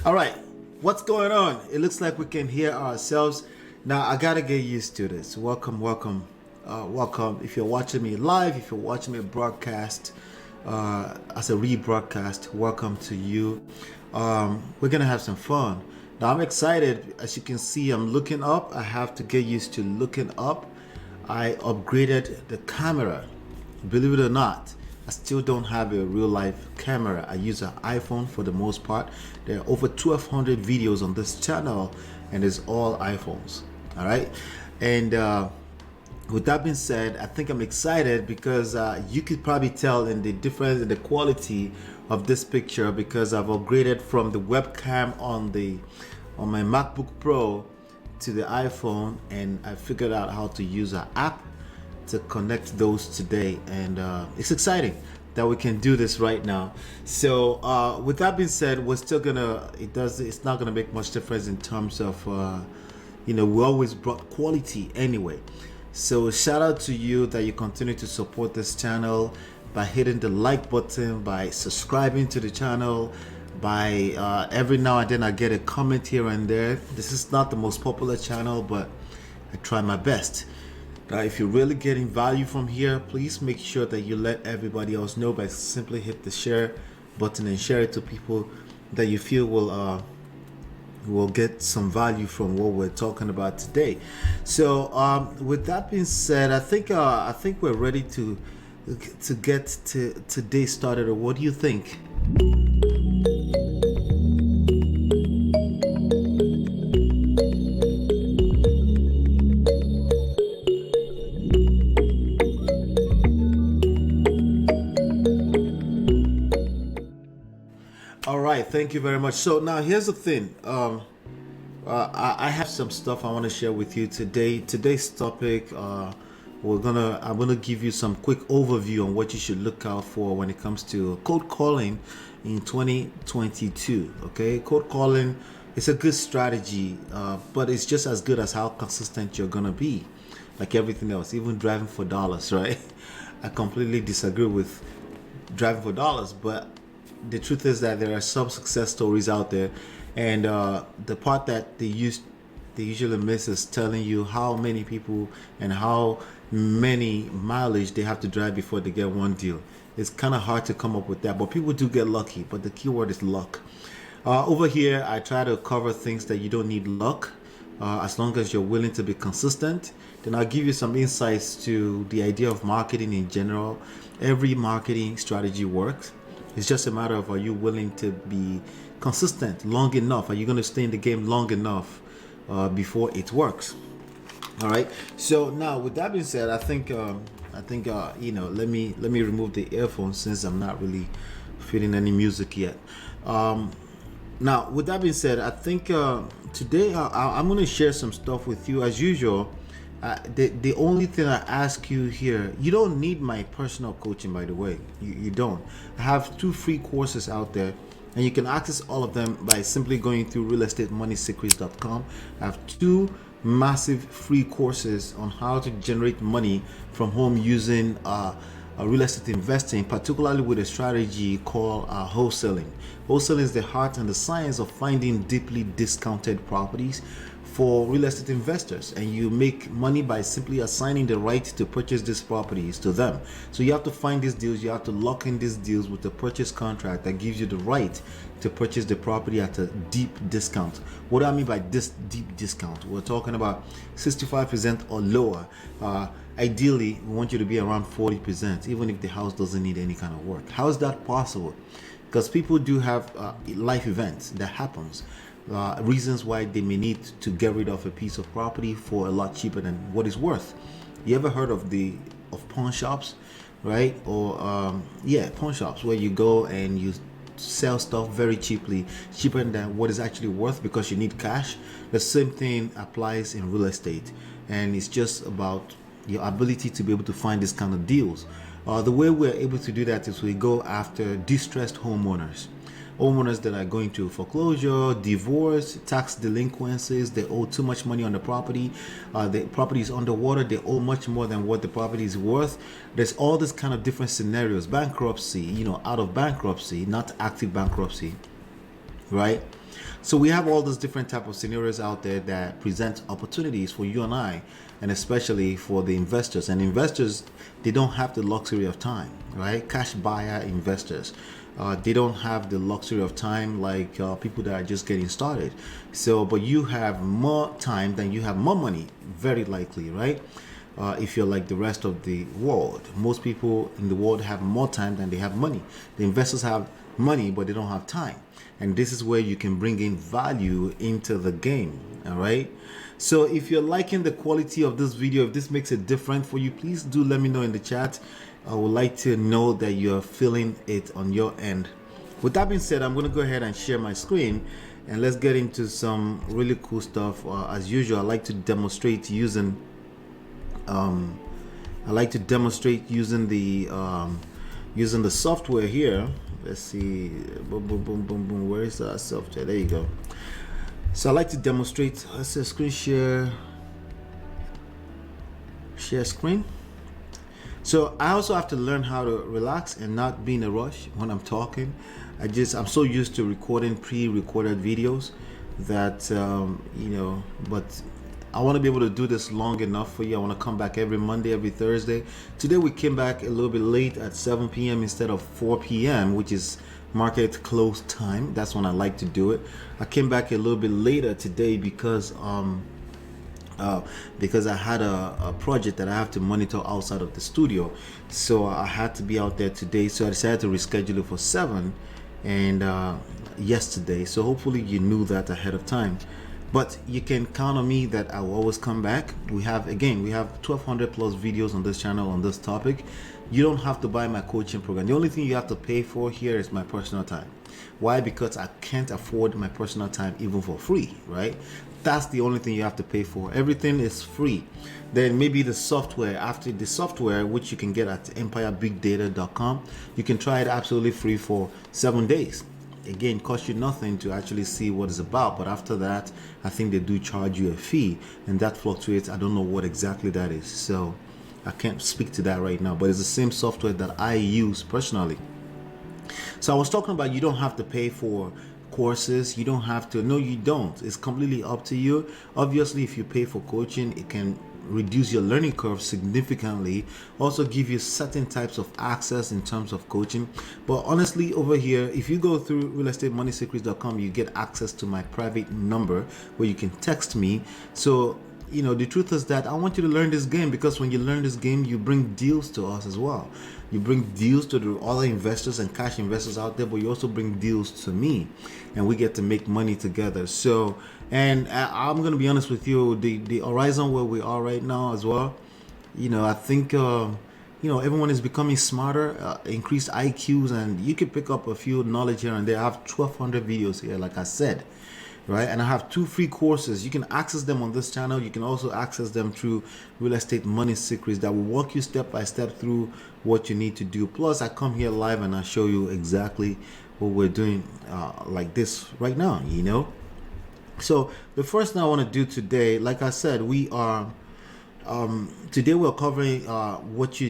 All right, what's going on? It looks like we can hear ourselves. Now, I gotta get used to this. Welcome. If you're watching me live, if you're watching me broadcast as a rebroadcast, welcome to you. We're gonna have some fun. Now, I'm excited. As you can see, I'm looking up. I have to get used to looking up. I upgraded the camera. Believe it or not, I still don't have a real life camera. I use an iPhone for the most part. There are over 1,200 videos on this channel, and it's all iPhones. All right, and with that being said, I think I'm excited because you could probably tell in the difference in the quality of this picture because I've upgraded from the webcam on my MacBook Pro to the iPhone, and I figured out how to use an app to connect those today, and it's exciting that we can do this right now. So with that being said, we're still gonna it's not gonna make much difference in terms of we always brought quality anyway. So shout out to you that you continue to support this channel by hitting the like button, by subscribing to the channel, by every now and then I get a comment here and there. This is not the most popular channel, but I try my best. If you're really getting value from here, please make sure that you let everybody else know by simply hit the share button and share it to people that you feel will get some value from what we're talking about today. So with that being said, I think we're ready to get to today started. Or what do you think? All right, thank you very much. So now here's the thing. I have some stuff I want to share with you today. Today's topic, I'm gonna give you some quick overview on what you should look out for when it comes to cold calling in 2022. Okay, cold calling is a good strategy, but it's just as good as how consistent you're gonna be. Like everything else, even driving for dollars, right? I completely disagree with driving for dollars, but the truth is that there are some success stories out there, and the part that they usually miss is telling you how many people and how many mileage they have to drive before they get one deal. It's kind of hard to come up with that, but people do get lucky. But the key word is luck. Over here, I try to cover things that you don't need luck, as long as you're willing to be consistent. Then I'll give you some insights to the idea of marketing in general. Every marketing strategy works. It's just a matter of, are you willing to be consistent long enough? Are you going to stay in the game long enough before it works? All right. So now, with that being said, I think let me remove the earphones since I'm not really feeling any music yet. Now, with that being said, I think today I'm going to share some stuff with you as usual. The only thing I ask you here, you don't need my personal coaching, by the way. You don't. I have 2 free courses out there, and you can access all of them by simply going through realestatemoneysecrets.com. I have 2 massive free courses on how to generate money from home using real estate investing, particularly with a strategy called wholesaling. Wholesaling is the heart and the science of finding deeply discounted properties for real estate investors, and you make money by simply assigning the right to purchase these properties to them. So you have to find these deals, you have to lock in these deals with the purchase contract that gives you the right to purchase the property at a deep discount. What do I mean by this deep discount? We're talking about 65% or lower. Ideally, we want you to be around 40%, even if the house doesn't need any kind of work. How is that possible? Because people do have life events that happens. Reasons why they may need to get rid of a piece of property for a lot cheaper than what it's worth. You ever heard of pawn shops, right? Or pawn shops where you go and you sell stuff very cheaply, cheaper than what is actually worth because you need cash. The same thing applies in real estate, and it's just about your ability to be able to find this kind of deals. The way we're able to do that is we go after distressed homeowners that are going through foreclosure, divorce, tax delinquencies. They owe too much money on the property. The property is underwater. They owe much more than what the property is worth. There's all this kind of different scenarios. Bankruptcy, out of bankruptcy, not active bankruptcy, right? So we have all those different type of scenarios out there that present opportunities for you and I, and especially for the investors. And investors, they don't have the luxury of time, right? Cash buyer investors, they don't have the luxury of time like people that are just getting started. So, but you have more time than you have more money, very likely, right? If you're like the rest of the world, most people in the world have more time than they have money. The investors have money, but they don't have time. And this is where you can bring in value into the game. All right. So if you're liking the quality of this video, if this makes it different for you, please do let me know in the chat. I would like to know that you're feeling it on your end. With that being said, I'm going to go ahead and share my screen and let's get into some really cool stuff. As usual, I like to demonstrate using using the software here. Let's see. Boom, boom, boom, boom, boom. Where is that software? There you go. So I like to demonstrate. Let's say screen share. Share screen. So I also have to learn how to relax and not be in a rush when I'm talking. I'm so used to recording pre-recorded videos that but I want to be able to do this long enough for you. I want to come back every Monday, every Thursday. Today we came back a little bit late at 7 p.m. instead of 4 p.m., which is market close time. That's when I like to do it. I came back a little bit later today because I had a project that I have to monitor outside of the studio. So I had to be out there today. So I decided to reschedule it for 7 and yesterday. So hopefully you knew that ahead of time. But you can count on me that I will always come back. We have 1,200 plus videos on this channel on this topic. You don't have to buy my coaching program. The only thing you have to pay for here is my personal time. Why? Because I can't afford my personal time even for free, right? That's the only thing you have to pay for. Everything is free. Then maybe the software, after the software, which you can get at empirepbigdata.com, you can try it absolutely free for 7 days. Again, cost you nothing to actually see what it's about, but after that I think they do charge you a fee, and that fluctuates. I don't know what exactly that is, so I can't speak to that right now, but it's the same software that I use personally. So I was talking about you don't have to pay for courses. You don't have to. No, you don't. It's completely up to you. Obviously, if you pay for coaching, it can reduce your learning curve significantly, also give you certain types of access in terms of coaching. But honestly, over here, if you go through realestatemoneysecrets.com, you get access to my private number where you can text me. So the truth is that I want you to learn this game, because when you learn this game, you bring deals to us as well. You bring deals to the other investors and cash investors out there, but you also bring deals to me, and we get to make money together. So, and I'm going to be honest with you, the horizon where we are right now as well, I think, everyone is becoming smarter, increased IQs, and you can pick up a few knowledge here and there. I have 1,200 videos here, like I said. Right, and I have 2 free courses. You can access them on this channel. You can also access them through Real Estate Money Secrets that will walk you step by step through what you need to do. Plus, I come here live and I show you exactly what we're doing like this right now, So the first thing I want to do today, like I said, we are today we're covering what you